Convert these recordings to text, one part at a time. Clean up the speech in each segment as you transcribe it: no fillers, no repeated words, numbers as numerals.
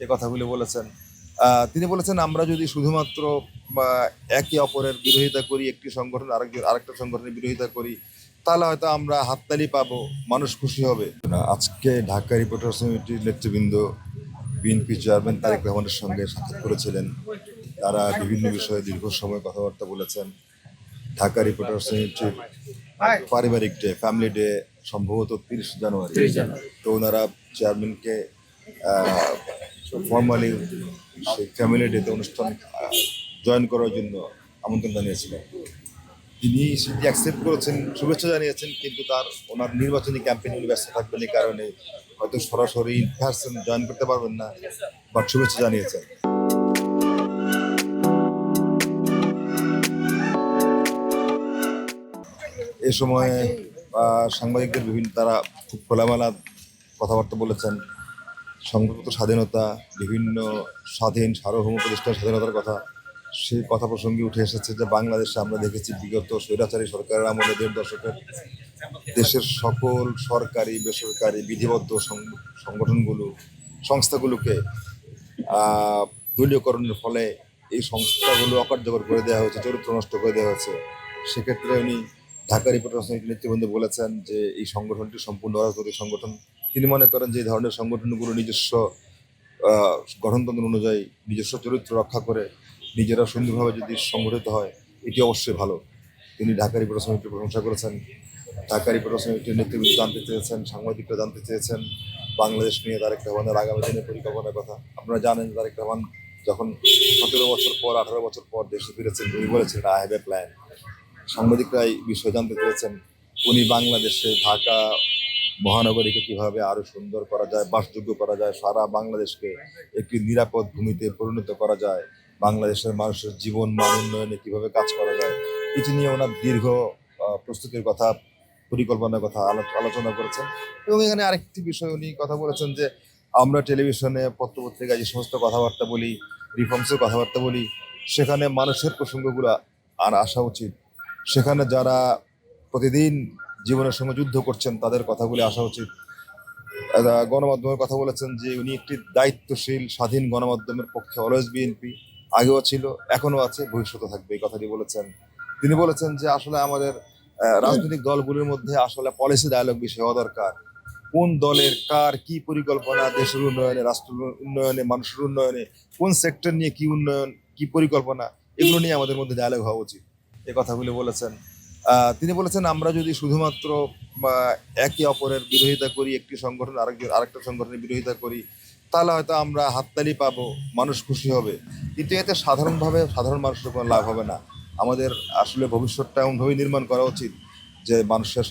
এই কথাগুলি বলেছেন। তিনি বলেছেন আমরা যদি শুধুমাত্র একে অপরের বিরোধিতা করি, একটি সংগঠন আরেকটা সংগঠনের বিরোধিতা করি, তাহলে হয়তো আমরা হাততালি পাবো, মানুষ খুশি হবে না। আজকে ঢাকা রিপোর্টার্স ইউনিটির নেতৃবৃন্দ বিএনপি চেয়ারম্যান তারেক রহমানের সঙ্গে সাক্ষাৎ করেছিলেন। তারা বিভিন্ন বিষয়ে দীর্ঘ সময় কথাবার্তা বলেছেন। ঢাকা রিপোর্টার্স ইউনিটির পারিবারিক ডে, ফ্যামিলি ডে সম্ভবত 30 জানুয়ারি। তো ওনারা চেয়ারম্যানকে ফর্মালি সেই ফ্যামিলি ডেতে অনুষ্ঠান জয়েন করার জন্য আমন্ত্রণ জানিয়েছিলেন। তিনি সেটি অ্যাকসেপ্ট করেছেন, শুভেচ্ছা জানিয়েছেন, কিন্তু ওনার নির্বাচনী ক্যাম্পেইনে উনি ব্যস্ত থাকবেন, এই কারণে হয়তো সরাসরি ইন পার্সন জয়েন করতে পারবেন না, বাট শুভেচ্ছা জানিয়েছেন। এ সময় সাংবাদিকদের তারা খুব খোলামেলা কথাবার্তা বলেছেন। সংবাদপত্র স্বাধীনতা, বিভিন্ন স্বাধীন সার্বভৌম প্রতিষ্ঠানের স্বাধীনতার কথা, সেই কথা প্রসঙ্গে উঠে এসেছে যে বাংলাদেশে আমরা দেখেছি বিগত স্বৈরাচারী সরকারের আমলে 1.5 দশকের দেশের সকল সরকারি বেসরকারি বিধিবদ্ধ সংস্থাগুলোকে দলীয়করণের ফলে এই সংস্থাগুলো অকার্যকর করে দেওয়া হয়েছে, চরিত্র নষ্ট করে দেওয়া হয়েছে। সেক্ষেত্রে উনি ঢাকা রিপোর্টার্স নেতৃবৃন্দ বলেছেন যে এই সংগঠনটি সম্পূর্ণ অরাজনৈতিক সংগঠন। তিনি মনে করেন যে এই ধরনের সংগঠনগুলো নিজস্ব গঠনতন্ত্র অনুযায়ী নিজস্ব চরিত্র রক্ষা করে নিজেরা সুন্দরভাবে যদি সংগঠিত হয়, এটি অবশ্যই ভালো। তিনি ঢাকা রিপোর্টার্স ইউনিটির প্রশংসা করেছেন। ঢাকা রিপোর্টার্স ইউনিটির নেতৃবৃন্দ জানতে চেয়েছেন, সাংবাদিকরা জানতে চেয়েছেন বাংলাদেশ নিয়ে তারেক রহমানের আগামী দিনের পরিকল্পনার কথা। আপনারা জানেন তারেক রহমান যখন 17 বছর পর 18 বছর পর দেশে ফিরেছেন, উনি বলেছেন আই হ্যাভ এ প্ল্যান। সাংবাদিকরা এই বিষয়ে জানতে চেয়েছেন উনি বাংলাদেশে ঢাকা মহানগরীকে কিভাবে আরো সুন্দর করা যায়, বাসযোগ্য করা যায়, সারা বাংলাদেশকে একটি নিরাপদ ভূমিতে পরিণত করা যায়, বাংলাদেশের মানুষের জীবন মান উন্নয়নে কিভাবে কাজ করা যায়, এটি নিয়ে ওনার দীর্ঘ প্রস্তুতির কথা, পরিকল্পনার কথা আলোচনা করেছেন। এবং এখানে আরেকটি বিষয় উনি কথা বলেছেন যে আমরা টেলিভিশনে পত্রপত্রিকায় যে সমস্ত কথাবার্তা বলি, রিফর্মসের কথাবার্তা বলি, সেখানে মানুষের প্রসঙ্গগুলো আর আসা উচিত। সেখানে যারা প্রতিদিন জীবনের সঙ্গে যুদ্ধ করছেন তাদের কথাগুলি আসা উচিত। গণমাধ্যমের কথা বলেছেন যে উনি একটি দায়িত্বশীল স্বাধীন গণমাধ্যমের পক্ষে অলওয়েজ বিএনপি, আগেও ছিল, এখনো আছে, ভবিষ্যতে থাকবে, এই কথাটি বলেছেন। তিনি বলেছেন যে আসলে আমাদের রাজনৈতিক দলগুলোর মধ্যে আসলে পলিসি ডায়ালগ বেশি হওয়া দরকার। কোন দলের কার কি পরিকল্পনা দেশের উন্নয়নে, রাষ্ট্র উন্নয়নে, মানুষের উন্নয়নে, কোন সেক্টর নিয়ে কি উন্নয়ন, কি পরিকল্পনা, এগুলো নিয়ে আমাদের মধ্যে ডায়ালগ হওয়া উচিত, এই কথাগুলি বলেছেন। তিনি বলেছেন আমরা যদি শুধুমাত্র একে অপরের বিরোধিতা করি, একটি সংগঠন আরেকটা সংগঠনের বিরোধিতা করি, তাহলে হয়তো আমরা হাততালি পাবো, মানুষ খুশি হবে, কিন্তু এতে সাধারণ মানুষের কোনো লাভ হবে না। আমাদের আসলে ভবিষ্যৎটা এমনভাবে নির্মাণ করা উচিত যে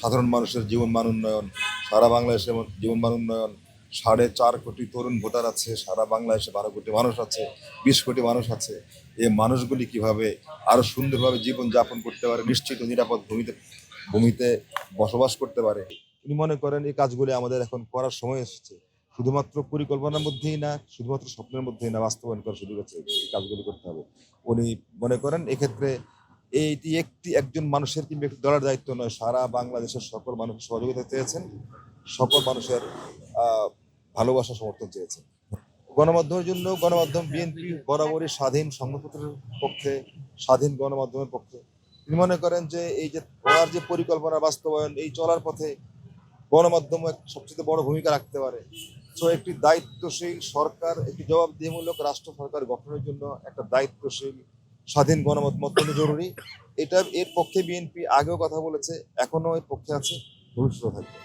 সাধারণ মানুষের জীবন মান উন্নয়ন, সারা বাংলাদেশে জীবন মান উন্নয়ন। 4.5 কোটি তরুণ ভোটার আছে সারা বাংলাদেশে, 12 কোটি মানুষ আছে, 20 কোটি মানুষ আছে। এই মানুষগুলি কিভাবে আরো সুন্দরভাবে জীবন যাপন করতে পারে, নিশ্চিত নিরাপদ ভূমিতে বসবাস করতে পারে, উনি মনে করেন এই কাজগুলি আমাদের এখন করার সময় এসেছে। শুধুমাত্র পরিকল্পনার মধ্যেই না, শুধুমাত্র স্বপ্নের মধ্যেই না, বাস্তবায়ন করার সুযোগ আছে, এই কাজগুলি করতে হবে। উনি মনে করেন এক্ষেত্রে এইটি একজন মানুষের কিংবা একটি দলের দায়িত্ব নয়, সারা বাংলাদেশের সকল মানুষ সহযোগিতা চেয়েছেন, সকল মানুষের ভালোবাসা সমর্থন চেয়েছেন। গণমাধ্যমের জন্য গণমাধ্যম বিএনপি বরাবরই স্বাধীন সংবাদপত্রের পক্ষে, স্বাধীন গণমাধ্যমের পক্ষে। তিনি মনে করেন যে এই যে ওনার যে পরিকল্পনা বাস্তবায়ন, এই চলার পথে গণমাধ্যম সবচেয়ে বড় ভূমিকা রাখতে পারে। তো একটি দায়িত্বশীল সরকার, একটি জবাবদিহিমূলক রাষ্ট্র সরকার গঠনের জন্য একটা দায়িত্বশীল স্বাধীন গণমাধ্যম অত্যন্ত জরুরি। এর পক্ষে বিএনপি আগেও কথা বলেছে, এখনো এর পক্ষে আছে, ভবিষ্যতে থাকবে।